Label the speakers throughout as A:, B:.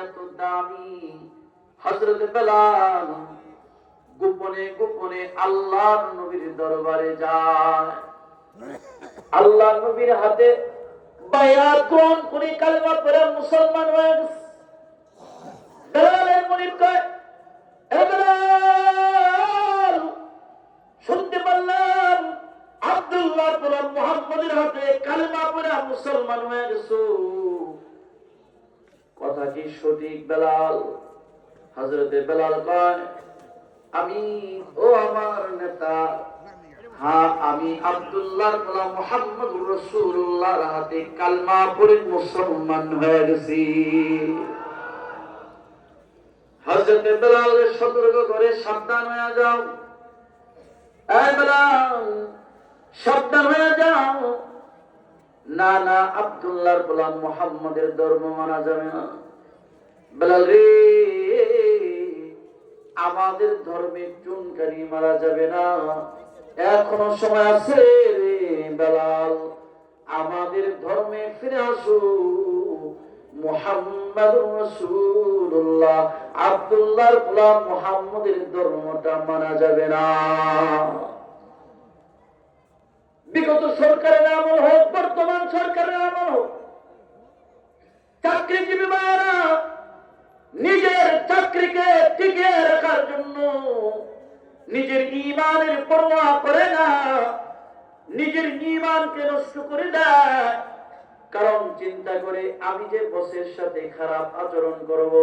A: এত দামি হযরত বেলাল গোপনে গোপনে আল্লাহর নবীর দরবারে যায়। আল্লাহর নবীর হাতে বায়াত গ্রহণ করে কালেমা পড়ে মুসলমান হয়ে গেছে। বেলালের মুনিব কয়, এ বেলাল, শুনতে পারলাম আব্দুল্লাহর গোলাম মুহাম্মদের হাতে কালেমা পড়ে মুসলমান হয়ে গেছো, কথা কি সঠিক বেলাল? হযরতে বেলাল কয়, আমি ও আমার নেতা, হ্যাঁ আমি আব্দুল্লাহর গোলাম মুহাম্মদুর রাসূলুল্লাহর হাতে কালেমা পড়ে মুসলমান হয়ে গেছি। হযরতে বেলালকে সতর্ক করে, সাবধান হয়ে যাও, এই বেলাল সাবধান হয়ে যাও, না না আব্দুল্লাহর গোলাম মুহাম্মদের ধর্ম মানা যাবে না। বেলাল রে, আমাদের ধর্মে চুনকারি মারা যাবে না, এখনো সময় আছে রে বেলাল, আমাদের ধর্মে ফিরে আসো। মুহাম্মাদুর রাসূলুল্লাহ আব্দুল্লাহর গোলাম মুহাম্মদের ধর্মটা মানা যাবে না। বিগত সরকারের আমল হোক, বর্তমান সরকারের আমল হোক, চাকরিজীবী ভাইয়েরা নিজের চাকরিকে টিকিয়ে রাখার জন্য নিজের ঈমানের পরোয়া করে না, নিজের ঈমানকে নষ্ট করে দেয়। কারণ চিন্তা করে, আমি যে বসের সাথে খারাপ আচরণ করব,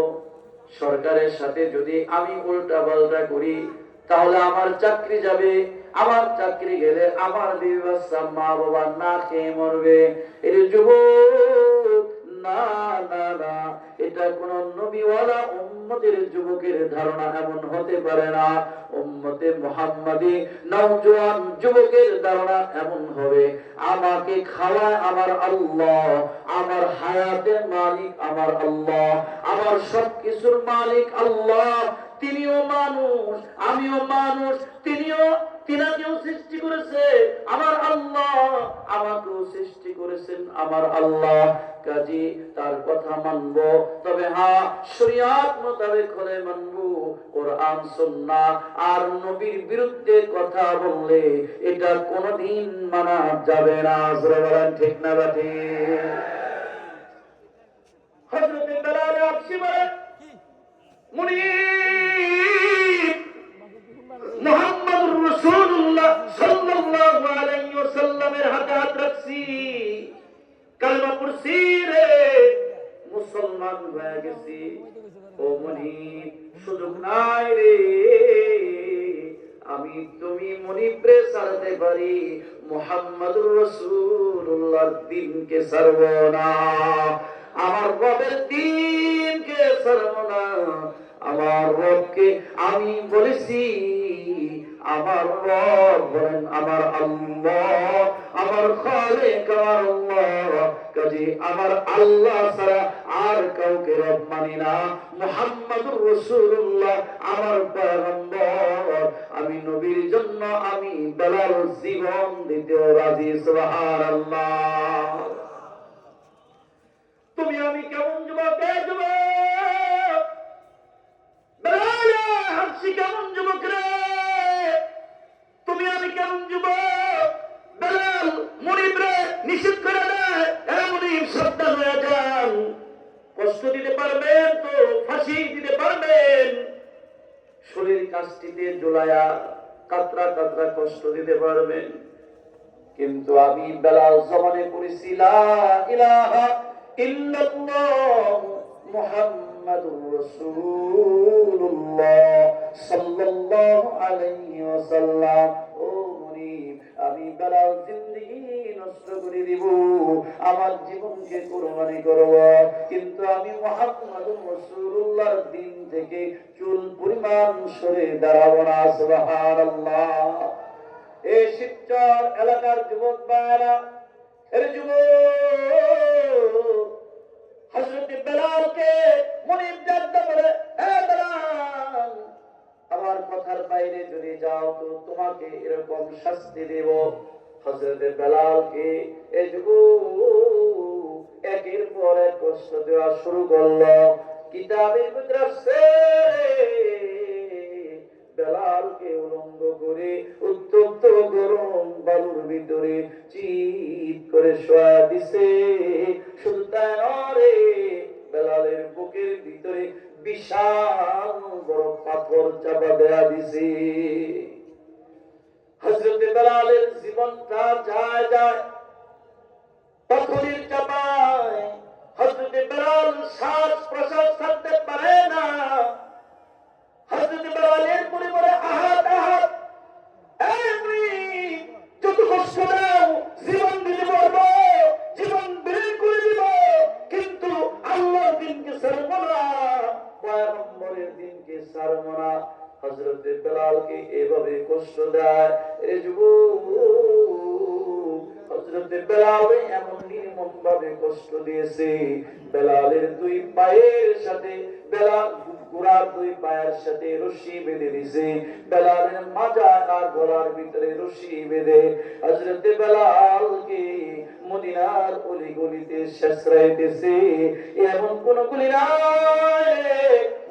A: সরকারের সাথে যদি আমি উল্টা পাল্টা করি, তাহলে আমার চাকরি যাবে, আমার চাকরি গেলে আমার বিবি বাচ্চা মা বাবা না খেয়ে মরবে। এর যুবক, না না না, এটা কোন নবীওয়ালা উম্মতের যুবকের ধারণা এমন হতে পারে না। উম্মতে মুহাম্মাদি নওজোয়ান যুবকের ধারণা এমন হবে, আমাকে খাওয়ায় আমার আল্লাহ, আমার হায়াতের মালিক আমার আল্লাহ, আমার সবকিছুর মালিক আল্লাহ। তিনিও মানুষ, আমিও মানুষ, তিনাকেও সৃষ্টি করেছে আমার আল্লাহ, আমাকেও সৃষ্টি করেছেন আমার আল্লাহ। কাজী তার কথা মানব, তবে হ্যাঁ শরীয়ত মোতাবেক হলে মানব। কোরআন সুন্নাহ আর নবীর বিরুদ্ধে কথা বললে এটা কোনোদিন মানা যাবে না। বলেন ঠিক না ঠিক? হযরত বেলাল আপসি বলেন, মুনিব মুহাম্মদুর রাসূলুল্লাহ সাল্লাল্লাহু আলাইহি ওয়াসাল্লামের হাতে হাত রাখছি, কালেমা পড়ছি রে, মুসলমান হয়ে গেছি। ও মুনিব, সুযোগ নাই রে, আমি তুমি মুনিবরে ছাড়তে পারি, মুহাম্মদুর রাসূলুল্লাহর দ্বীনকে ছাড়ব না, আমার রবের দ্বীনকে ছাড়ব না। আমার রবকে আমি বলেছি, আমার রব বলেন আমার আল্লাহ, আমার খালিক আমার আল্লাহ। কাজী আমার আল্লাহ ছাড়া আর কাউকে রব মানি না। মুহাম্মদুর রাসূলুল্লাহ আমার পয়গম্বর, আমি নবীর জন্য আমি বেলাল জীবন দিতেও রাজি। সুবহানাল্লাহ। তুমি আমি কেমন যুবক, যুবক বেলাল হাসি কেমন যুবক রে, তুমি আমি কেমন যুবক? বেলাল মুনিব রে নিষেধ করে দেয়, মুনিব সাবধান হয়ে যান, কষ্ট দিতে পারবেন তো ফাঁসি দিতে পারবেন, শরীর কাষ্টিতে জোলায়া কাতরা কাতরা কষ্ট দিতে পারবেন। কিন্তু আমি বেলাল জমানে পড়েছি লা ইলাহা ইল্লাল্লাহ মুহাম্মাদুর রাসূলুল্লাহ সাল্লাল্লাহু আলাইহি ওয়াসাল্লাম। ও মুনিব, আমি বেলাল জিন্দেগি নষ্ট করে দিব, আমার জীবনকে কুরবানি করব, কিন্তু আমি মুহাম্মাদুর রাসূলুল্লাহর দ্বীন থেকে চুল পরিমাণ সরে দাঁড়াবো না। সুবহানাল্লাহ। এই শিবচর এলাকার যুবক ভাইরা, এর যুবক হযরত বেলালকে মুনিব ডাকতে বলে, হে বেলাল, আমার কথার বাইরে যদি যাও তো তোমাকে এরকম শাস্তি দেব। হযরত বেলালকে এই যুবক একের পর এক কষ্ট দেওয়া শুরু করলো। কি কিতাবের ভিতরে আছে বেলালকে উলঙ্গ করে উত্তপ্ত গরম বালুর ভিতরে চিৎ করে শোয়া দিছে। শুধু তাই নয়, বেলালের বুকের ভিতরে বিশাল বড় পাথর চাপা দেয়া দিছে। হযরত বেলালের জীবনটা যায় যায় পাথরের চাপায়। হযরত বেলাল শ্বাস প্রশ্বাস ছাড়তে পারে না। হযরত বেলালের পরিবারে আহাত আহাত, যত কষ্ট দাও জীবন দিতে পারবো, জীবন বিলীন করে দিব, কিন্তু আল্লাহর দিনকে ছাড়বো না, পয়গম্বরের দিনকে ছাড়বো না। হযরত বেলালকে এভাবে কষ্ট দেয়। এ যুবক, হযরত বেলাল এমন নির্মম ভাবে কষ্ট দিয়েছে, বেলালের দুই পায়ের সাথে বেলাল ঘোড়ার দুই পায়ের সাথে রশি বেঁধে দিয়েছে, বেলালের মাজা আর গলার ভিতরে রশি বেঁধে হযরত বেলালকে মদিনার অলি গলিতে শেষরাইতেছে। এমন কোন গলি নাই,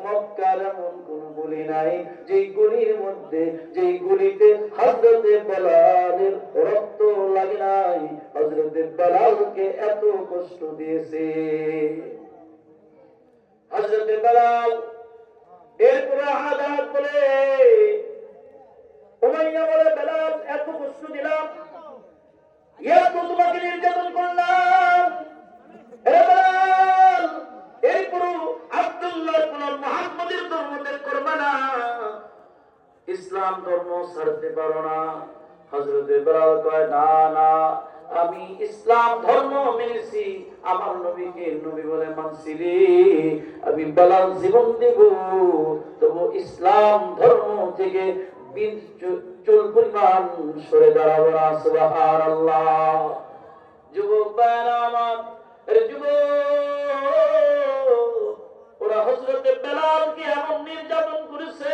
A: মক্কার এমন কোন গলি নাই যেই গলির মধ্যে, যেই গলিতে হযরত বেলালের রক্ত লাগে নাই। হযরত বেলালকে এত কষ্ট দিয়েছে হযরত বেলাল। এরপরে আহাদ বলে উমাইয়া বলে, বেলাল এত কষ্ট দিলাম, এত তোমাকে নির্যাতন করলাম, বেলাল এরপর আব্দুল্লাহ কোন মুহাম্মাদের ধর্ম ত্যাগ করবে না, ইসলাম ধর্ম ছাড়তে পারো না। হযরত বেলাল কয়, না না, আমি ইসলাম ধর্ম মেনেছি, আমার নবীকে নবী বলে মানছি রে, আমি বেলাল জীবন দেব, তবু ইসলাম ধর্ম থেকে চুল পরিমাণ সরে দাঁড়াবো না। সুবহানাল্লাহ। যুবক ভাইরা আমার, যুবক, ওরা হযরত বেলালকে এমন নির্যাতন করেছে,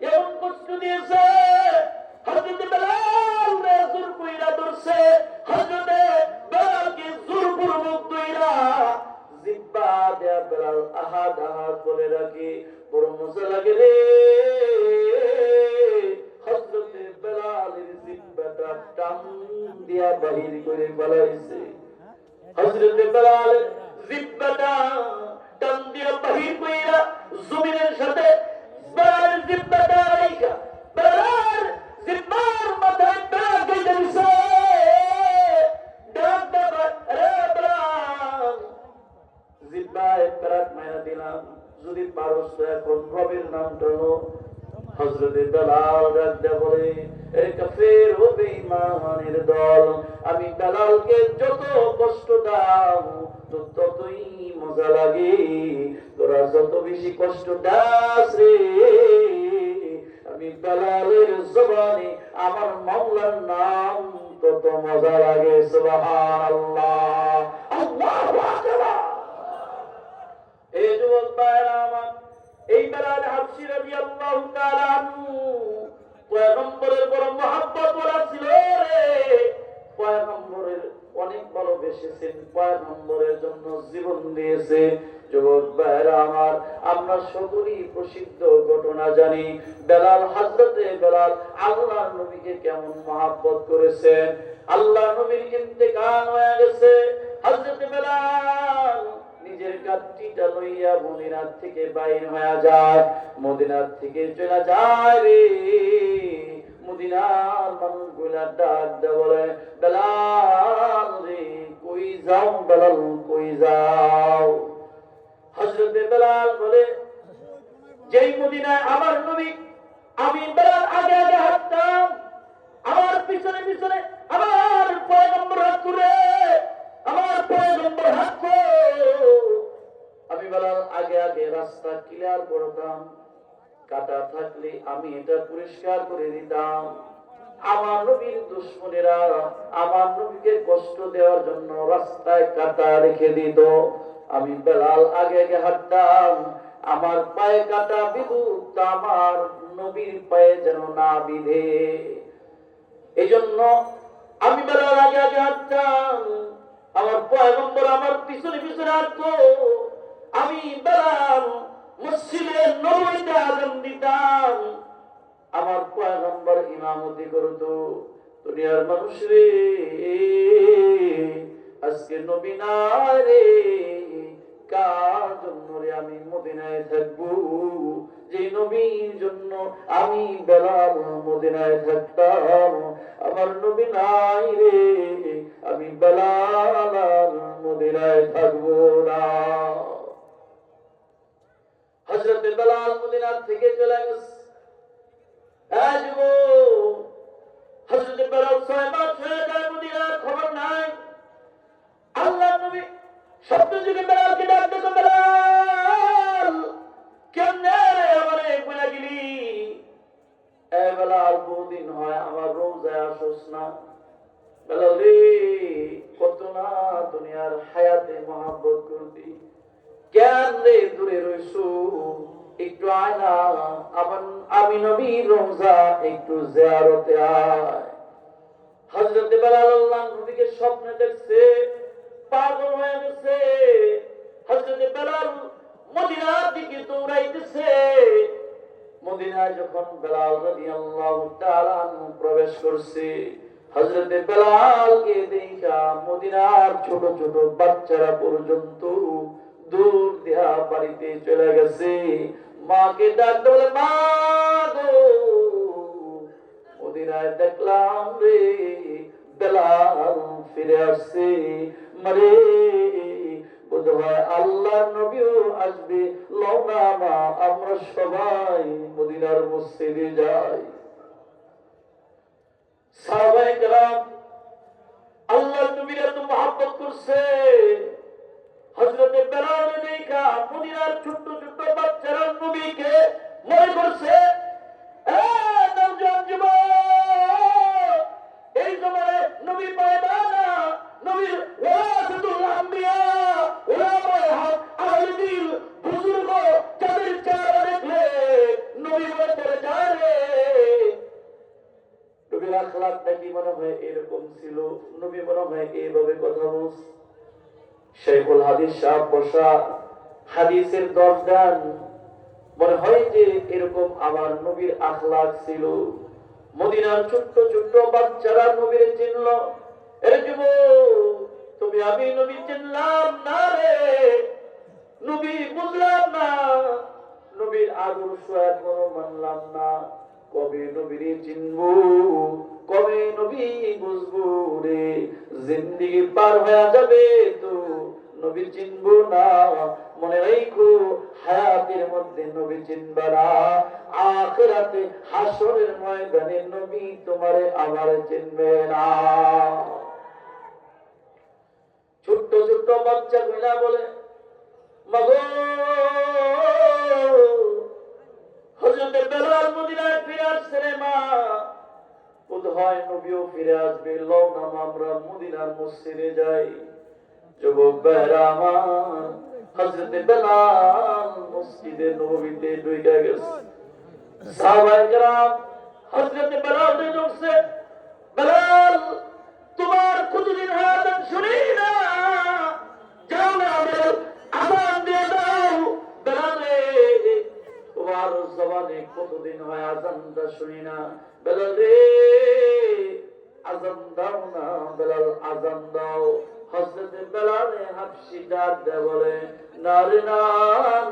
A: এমন কষ্ট দিয়েছে, হযরত বেলাল জোর কইরা ধরছে, হযরত বেলালকে জোরপূর্বক ধইরা জিহ্বা দেয়া বেলাল আহাদ আহাদ বলে রাখে। বড় মজা লাগে রে, হযরত বেলালের জিহ্বাটা টান দিয়া বাহির করে ফেলাইছে। হযরত বেলালের জিহ্বাটা টান দিয়া বাহির কইরা জমিনের সাথে বেলালের জিহ্বাটা রাইখা বেলালের জিহ্বার মাথায় দাগ দিয়ে দিছে। দাগ দাও রে বেলাল, জিহ্বায় প্রাক মারা দিলাম, যদি পারস তো এখন রবের নাম টানো। হযরত বেলাল রাজা বলে, এ কাফের ও বেঈমানের দল, আমি বেলালকে যত কষ্ট দাও তো ততই মজা লাগে, তোরা যত বেশি কষ্ট দাস রে, আমি বেলালের জবানে আমার মাওলার নাম তত মজা লাগে। সুবহানাল্লাহ, আল্লাহু আকবার। এই যুবক ভাইরা আমার, এই বেলাল হাবশী রাদিয়াল্লাহু তাআলা আনহু পয়গম্বরের বড় মহব্বত ওরা ছিল রে, পয়গম্বরের অনেক ভালোবেসেছেন, পয়গম্বরের জন্য জীবন দিয়েছে। যুবক ভাইরা আমার, আমরা সকলেই প্রসিদ্ধ ঘটনা জানি, বেলাল, হযরতে বেলাল আল্লাহর নবীকে কেমন মহব্বত করেছেন। আল্লাহর নবীর ইন্তেকাল হয়ে গেছে, হযরতে বেলাল নিজের কাঠিটা লইয়া মদিনার থেকে বাইর হয়ে যায়, মদিনার থেকে চলে যায় রে। মদিনার মানুষগুলা ডাক দে বলে, বেলাল রে কই যাও, বেলাল কই যাও। হযরতে বেলাল বলে, যেই মদিনায় আমার নবী, আমি বেলাল আগে আগে হাঁটতাম, আমার পিছনে পিছনে আমার পয়গম্বর হাঁটত রে, আমার পয়গম্বর হাঁটত, আমি বেলাল আগে আগে রাস্তা ক্লিয়ার করতাম, কাটা থাকলে আমি এটা পরিষ্কার করে দিতাম। আমার নবীর দুশমনেরা আমার নবীকে কষ্ট দেওয়ার জন্য রাস্তায় কাটা রেখে দিত, আমি বেলাল আগে আগে হাঁটতাম, আমার পায়ে কাটা বিধুক আমার নবীর পায়ে যেন না বিধে, এজন্য আমি বেলাল আগে আগে হাঁটতাম, আমার পয়গম্বর আমার পিছনে পিছনে হাঁটতো, আমি বেলাল আমার পয়গম্বর ইমামতি করতো। দুনিয়ার মানুষ রে, আজকে নবী নাই রে, কার জন্য রে আমি মদিনায় থাকবো? যে নবীর জন্য আমি বেলাল মদিনায় থাকতাম, আমার নবী নাই রে, আমি বেলাল আর মদিনায় থাকবো না। হযরত বেলাল মদিনা থেকে চলে গেছে। হযরত বেলাল 6 মাস হয়ে যায়, মদিনার খবর নাই। আল্লাহ নবী সত্য যুগে বেলালকে ডাক দিতো, বেলাল কেমনে রে আমারে ভুলে গেলি? এ বেলাল, বহুদিন হয় আমার রোজায় আসোস না। বেলাল রে, কত না দুনিয়ার হায়াতে মহব্বত করতি, কেন রে দূরে রইছু? একটু আয় না, আমি নবীর রোজা একটু জিয়ারতে আয়। হযরত বেলাল আল্লাহ নবীকে স্বপ্নে দেখছে, পাগল হয়ে গেছে। হযরত বেলাল মদিনার দিকে দৌড়াইতেছে। মদিনায় যখন বেলাল রাদিয়াল্লাহু তাআলা আনহু প্রবেশ করছে, হযরত বেলালকে দেখা মদিনার ছোট ছোট বাচ্চারা পর্যন্ত দূর দিয়া বাড়িতে চলে গেছে। মাকে ডাক বলে, মা গো, মদিনায় দেখলাম রে বেলাল ফিরে আসছে। মারে, বোধহয় আল্লাহর নবীও আসবে, লও না মা, আমরা সবাই মদিনার মসজিদে যাই। সাহাবায়ে কেরাম আল্লাহর নবীর এত মহব্বত করছে, হযরত বেলাল দেখা মদিনার ছোট্ট ছোট্ট বাচ্চারা নবীকে মনে করছে। নওজোয়ান যুবক, এই জমানায় নবী পয়দা না, নবীর ওয়ারাসাতুল আম্বিয়া, ওলামায়ে হক, আহলে দিল, বুজুর্গ, যাদের চেহারা দেখলে নবী মনে পড়ে যায় রে। নবীর আখলাকটা কি মনে হয় এরকম ছিল? নবী মনে হয় এইভাবে কথা বলছে। শাইখুল হাদিস সাহেব বসা, হাদিসের দরজান, মনে হয় যে এরকম আমার নবীর আখলাক ছিল। মদিনার ছোট্ট ছোট্ট বাচ্চারা নবীর চিনল। এ যুবক, তুমি আমি নবী চিনলাম না রে, নবী বুঝলাম না, নবীর আদর্শ এখনো মানলাম না। কবে নবীর চিনবো, কবে নবী বুঝবো রে? জিন্দেগি পার হয়ে যাবে তো নবী চিনবো না। মনে রাখো, হায়াতের মধ্যে নবী চিনবা না, আখিরাতে হাসরের ময়দানে নবী তোমারে আবার চিনবে না। ছোট্ট ছোট্ট বাচ্চা গুলা বলে, মাগো, হযরত বেলাল মদিনায় ফিরে আসছে রে মা, বোধহয় নবীও ফিরে আসবে, লও না আমরা মদিনার মসজিদে যাই। যুবক ভাইরা আমার, হযরত বেলাল মসজিদে নববীতে ঢুকে গেছে। সাহাবায়ে কেরাম হযরত বেলালকে দেখছে, বেলাল, তোমার কতদিন হয় আযান শুনি না, যাও না বেলাল, আযান দিয়ে দাও। বেলাল রে, তোমার জবানে কতদিন হয় আযানটা শুনি না। বেলাল রে, আযান দাও না, বেলাল আযান দাও। হযরত বেলাল হাবশী ডাক দেয় বলে, না রে, না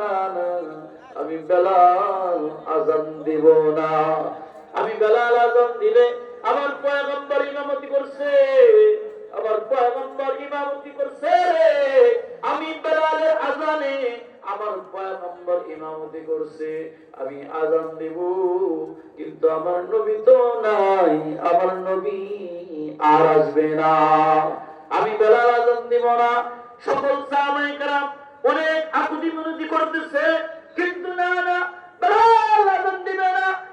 A: না না, আমি বেলাল আযান দিব না। আমি বেলাল আযান দিলে আমার পয়গম্বর ইমামতি করছে, আমার পয়গম্বর ইমামতি করছে রে, আমি বেলালের আযানে আমার পয়গম্বর ইমামতি করছে, আমি আযান দিব, কিন্তু আমার নবী তো নাই, আমার নবী আর আসবে না, আমি বেলাল আযান দিব না। সকল সাহাবায়ে কেরাম অনেক আকুতি মিনতি করতেছে, কিন্তু না না, বেলাল আযান দিবে না।